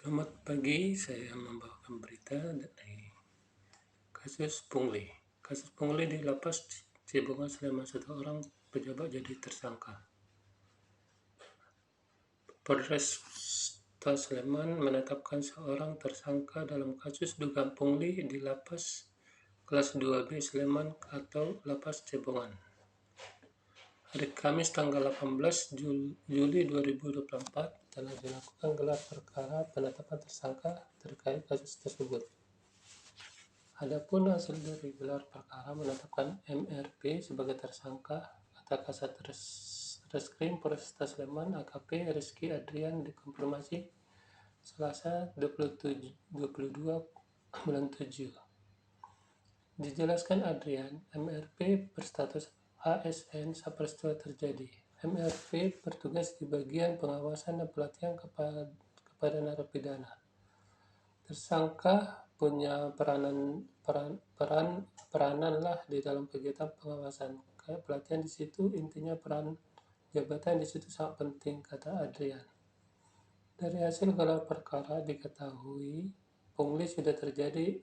Selamat pagi, saya membawakan berita dari kasus pungli. Kasus pungli di Lapas Cibunga selama 1 orang pejabat jadi tersangka. Polresta Sleman menetapkan seorang tersangka dalam kasus dugaan pungli di Lapas Kelas 2B Sleman atau Lapas Cibungan. Hari Kamis tanggal 18 Juli 2024 telah dilakukan gelar perkara penetapan tersangka terkait kasus tersebut. Adapun hasil dari gelar perkara menetapkan MRP sebagai tersangka, kata Kasat Reskrim Polresta Sleman AKP Rizky Adrian dikonfirmasi Selasa 22/7. Dijelaskan Adrian, MRP berstatus ASN saat peristiwa terjadi. MRP bertugas di bagian pengawasan dan pelatihan kepada narapidana. Tersangka punya peranan lah di dalam kegiatan pengawasan. Kayak pelatihan di situ, intinya peran jabatan di situ sangat penting, kata Adrian. Dari hasil gelar perkara diketahui pungli sudah terjadi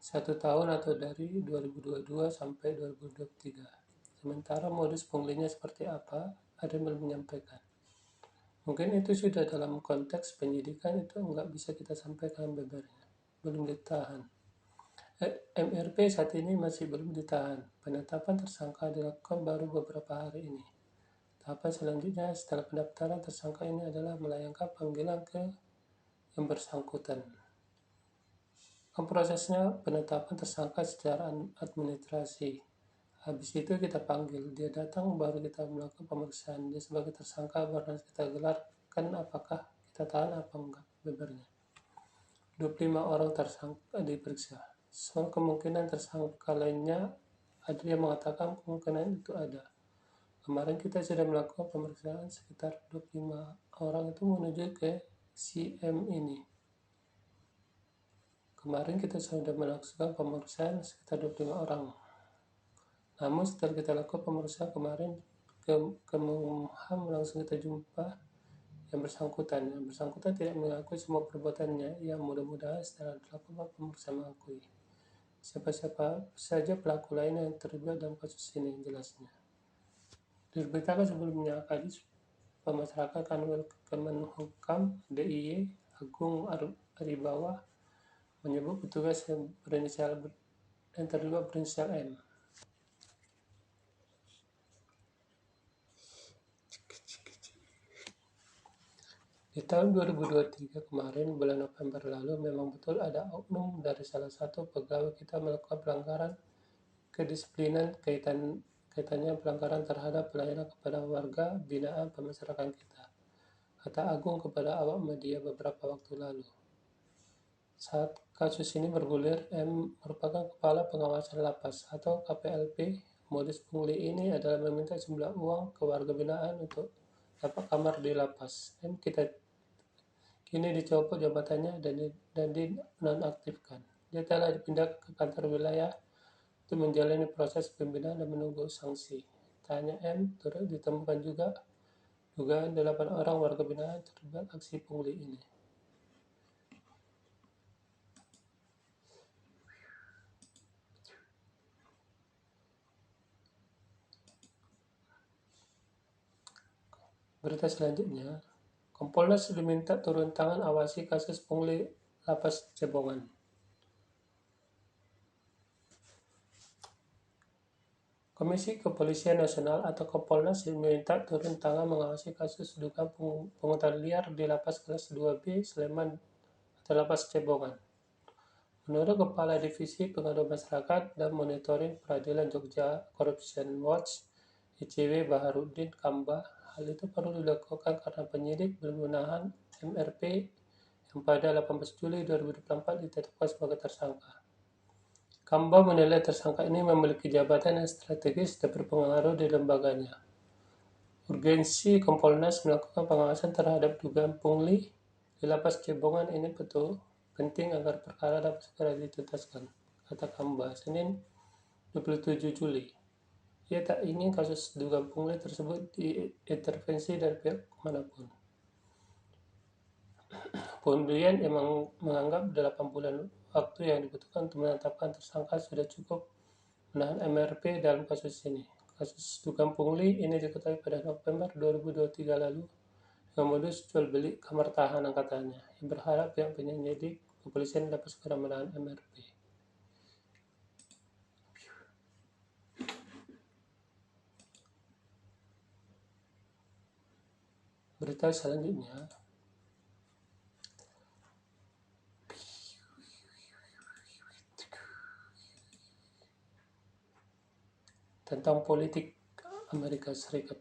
1 tahun atau dari 2022 sampai 2023. Sementara modus punglinya seperti apa, ada yang belum menyampaikan. Mungkin itu sudah dalam konteks penyidikan, itu nggak bisa kita sampaikan bebernya. Belum ditahan. MRP saat ini masih belum ditahan. Penetapan tersangka dilakukan baru beberapa hari ini. Tahapan selanjutnya setelah pendaftaran tersangka ini adalah melayangkan panggilan ke yang bersangkutan. Prosesnya penetapan tersangka secara administrasi. Habis itu kita panggil, dia datang baru kita melakukan pemeriksaan. Dia sebagai tersangka baru kita gelarkan apakah kita tahan apa enggak bebernya. 25 orang tersangka diperiksa. Soal kemungkinan tersangka lainnya, Adrian mengatakan kemungkinan itu ada. Kemarin kita sudah melakukan pemeriksaan sekitar 25 orang itu menuju ke CM ini. Kemarin kita sudah melakukan pemeriksaan sekitar 25 orang. Namun setelah kita lakukan pemeriksaan kemarin, Kemenkumham langsung kita jumpa yang bersangkutan. Yang bersangkutan tidak mengakui semua perbuatannya, yang mudah-mudahan setelah dilakukan pemeriksaan mengakui. Siapa-siapa saja pelaku lain yang terlibat dalam kasus ini, jelasnya. Diberitakan sebelumnya, Kadis Pemasyarakatan Kanwil Kemenkumham DIY Agung Aribawa menyebut petugas yang terlibat berinisial M. Di tahun 2023 kemarin, bulan November lalu, memang betul ada oknum dari salah satu pegawai kita melakukan pelanggaran kedisiplinan kaitannya pelanggaran terhadap pelayanan kepada warga binaan pemasyarakatan kita, kata Agung kepada awak media beberapa waktu lalu. Saat kasus ini bergulir, M merupakan Kepala Pengawasan Lapas atau KPLP. Modus pungli ini adalah meminta jumlah uang ke warga binaan untuk dapat kamar di lapas. M kini dicopot jabatannya dan dinonaktifkan. Dia telah dipindah ke kantor wilayah untuk menjalani proses pembinaan dan menunggu sanksi. Tanya M, turut ditemukan juga dugaan 8 orang warga binaan terlibat aksi pungli ini. Berita selanjutnya, Kompolnas diminta turun tangan awasi kasus pungli Lapas Cibungan. Komisi Kepolisian Nasional atau Kompolnas diminta turun tangan mengawasi kasus dugaan pungutan liar di Lapas Kelas 2B Sleman atau Lapas Cibungan. Menurut Kepala Divisi Pengaduan Masyarakat dan Monitoring Peradilan Jogja Corruption Watch, ICW Baharudin Kamba, hal itu perlu dilakukan karena penyidik belum menahan MRP yang pada 18 Juli 2024 ditetapkan sebagai tersangka. Kamba menilai tersangka ini memiliki jabatan yang strategis dan berpengaruh di lembaganya. Urgensi Kompolnas melakukan pengawasan terhadap dugaan pungli di Lapas Cibungan ini betul penting agar perkara dapat segera dituntaskan, kata Kamba, Senin 27 Juli. Ia tak ingin kasus dugaan pungli tersebut diintervensi dari pihak manapun. Kemudian yang menganggap 8 bulan waktu yang dibutuhkan untuk menetapkan tersangka sudah cukup menahan MRP dalam kasus ini. Kasus dugaan pungli ini diketahui pada November 2023 lalu dengan modus jual beli kamar tahanan katanya, yang berharap pihak penyidik kepolisian dapat segera menahan MRP. Berita selanjutnya, tentang politik Amerika Serikat.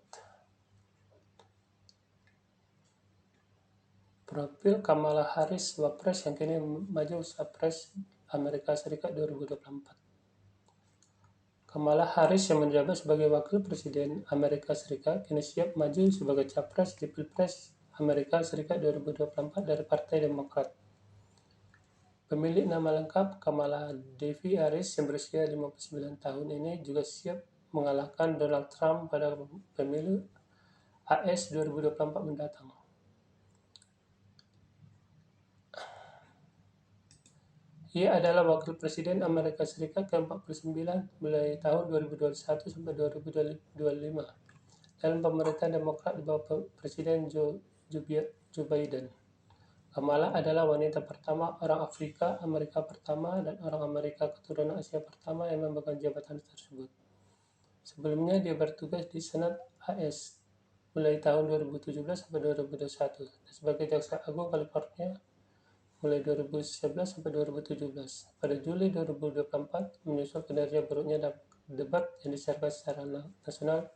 Profil Kamala Harris, Wapres yang kini maju Wapres Amerika Serikat 2024. Kamala Harris yang menjabat sebagai Wakil Presiden Amerika Serikat kini siap maju sebagai Capres di Pilpres Amerika Serikat 2024 dari Partai Demokrat. Pemilik nama lengkap Kamala Devi Harris yang berusia 59 tahun ini juga siap mengalahkan Donald Trump pada pemilu AS 2024 mendatang. Ia adalah Wakil Presiden Amerika Serikat ke-49 mulai tahun 2021 sampai 2025 dalam pemerintahan Demokrat di bawah Presiden Joe Biden. Kamala adalah wanita pertama, orang Afrika Amerika pertama, dan orang Amerika keturunan Asia pertama yang memegang jabatan tersebut. Sebelumnya dia bertugas di Senat AS mulai tahun 2017 sampai 2021 dan sebagai Jaksa Agung California mulai 2011 sampai 2017. Pada Juli 2024, menyusul kinerja buruknya debat yang disiarkan secara nasional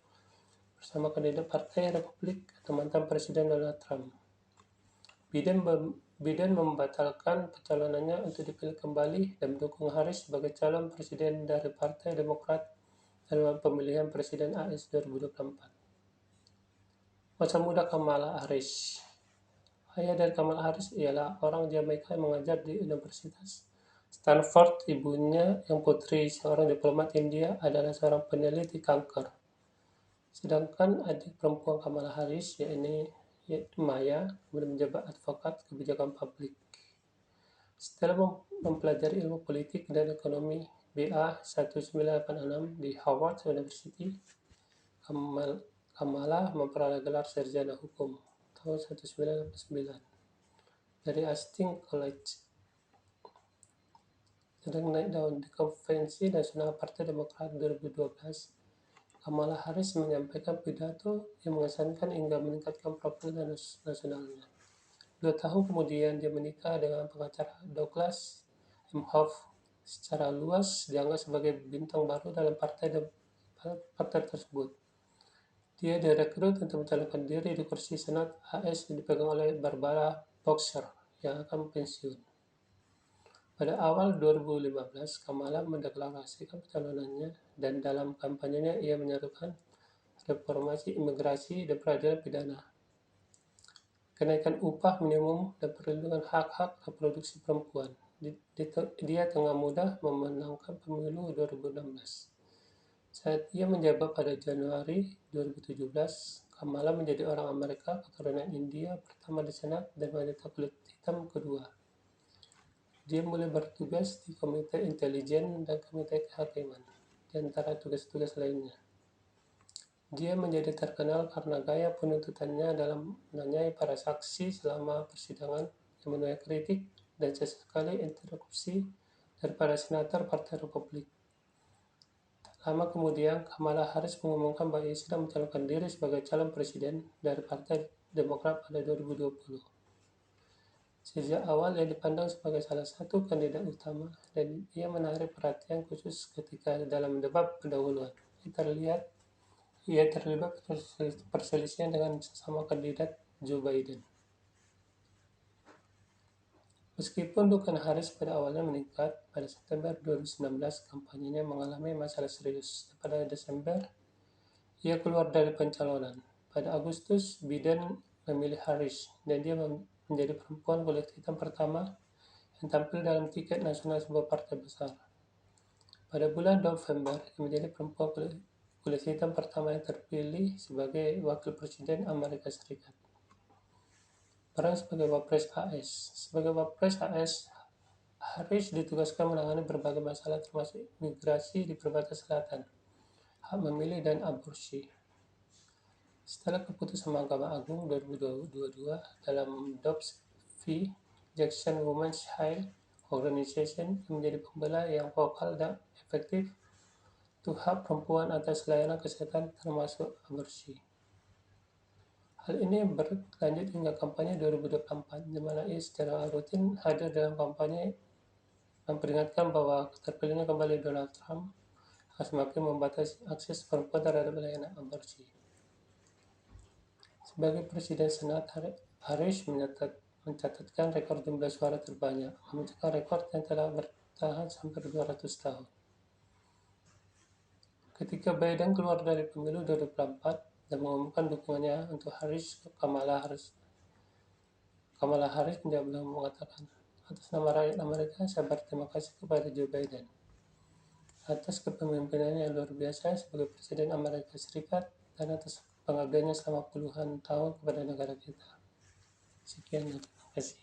bersama kandidat Partai Republik atau mantan Presiden Donald Trump. Biden membatalkan pencalonannya untuk dipilih kembali dan mendukung Harris sebagai calon presiden dari Partai Demokrat dalam pemilihan presiden AS 2024. Masa muda Kamala Harris. Ayah dari Kamala Harris ialah orang Jamaika yang mengajar di Universitas Stanford. Ibunya yang putri seorang diplomat India adalah seorang peneliti kanker. Sedangkan adik perempuan Kamala Harris yaitu Maya kemudian menjabat advokat kebijakan publik. Setelah mempelajari ilmu politik dan ekonomi BA 1986 di Howard University, Kamala memperoleh gelar sarjana hukum tahun 1989 dari Hastings College. Sedang naik daun di Konvensi Nasional Partai Demokrat 2012, Kamala Harris menyampaikan pidato yang mengesankan hingga meningkatkan profil nasionalnya. 2 tahun kemudian dia menikah dengan pengacara Douglas Emhoff. Secara luas dianggap sebagai bintang baru dalam partai tersebut. Dia direkrut untuk mencalonkan diri di kursi Senat AS yang dipegang oleh Barbara Boxer yang akan pensiun. Pada awal 2015, Kamala mendeklarasikan pencalonannya dan dalam kampanyenya ia menyerukan reformasi imigrasi dan peradilan pidana, kenaikan upah minimum, dan perlindungan hak-hak reproduksi perempuan. Dia tengah mudah memenangkan pemilu 2016. Saat ia menjabat pada Januari 2017, Kamala menjadi orang Amerika keturunan India pertama di Senat dan wanita kulit hitam kedua. Dia mulai bertugas di Komite Intelijen dan Komite Kehakiman, di antara tugas-tugas lainnya. Dia menjadi terkenal karena gaya penuntutannya dalam menanyai para saksi selama persidangan yang menuai kritik dan sesekali interupsi dari para senator Partai Republik. Tak lama kemudian, Kamala Harris mengumumkan bahwa ia sedang mencalonkan diri sebagai calon presiden dari Partai Demokrat pada 2020. Sejak awal ia dipandang sebagai salah satu kandidat utama dan ia menarik perhatian khusus ketika dalam debat pendahuluan. Ia terlibat perselisihan dengan sesama kandidat Joe Biden. Meskipun dukungan Harris pada awalnya meningkat, pada September 2019 kampanyenya mengalami masalah serius. Pada Desember, ia keluar dari pencalonan. Pada Agustus, Biden memilih Harris dan dia menjadi perempuan kulit hitam pertama yang tampil dalam tiket nasional sebuah partai besar. Pada bulan November, ia menjadi perempuan kulit hitam pertama yang terpilih sebagai wakil presiden Amerika Serikat. Peran sebagai Wapres AS. Sebagai Wapres AS, Harris ditugaskan menangani berbagai masalah termasuk migrasi di perbatasan selatan, hak memilih, dan aborsi. Setelah keputusan Mahkamah Agung 2022 dalam Dobbs v. Jackson Women's Health Organization yang menjadi pembela yang vokal dan efektif untuk hak perempuan atas layanan kesehatan termasuk aborsi. Hal ini berlanjut hingga kampanye 2024, di mana ia secara rutin hadir dalam kampanye memperingatkan bahwa terpilihnya kembali Donald Trump akan semakin membatasi akses perempuan terhadap layanan aborsi. Sebagai Presiden Senat, Harris mencatatkan rekor jumlah suara terbanyak, memecahkan rekor yang telah bertahan sampai 200 tahun. Ketika Biden keluar dari pemilu 2024 dan mengumumkan dukungannya untuk Harris, Kamala Harris tidak belum mengatakan, "Atas nama rakyat Amerika, saya berterima kasih kepada Joe Biden atas kepemimpinannya yang luar biasa sebagai Presiden Amerika Serikat dan atas pengabdiannya selama puluhan tahun kepada negara kita." Sekian, terima kasih.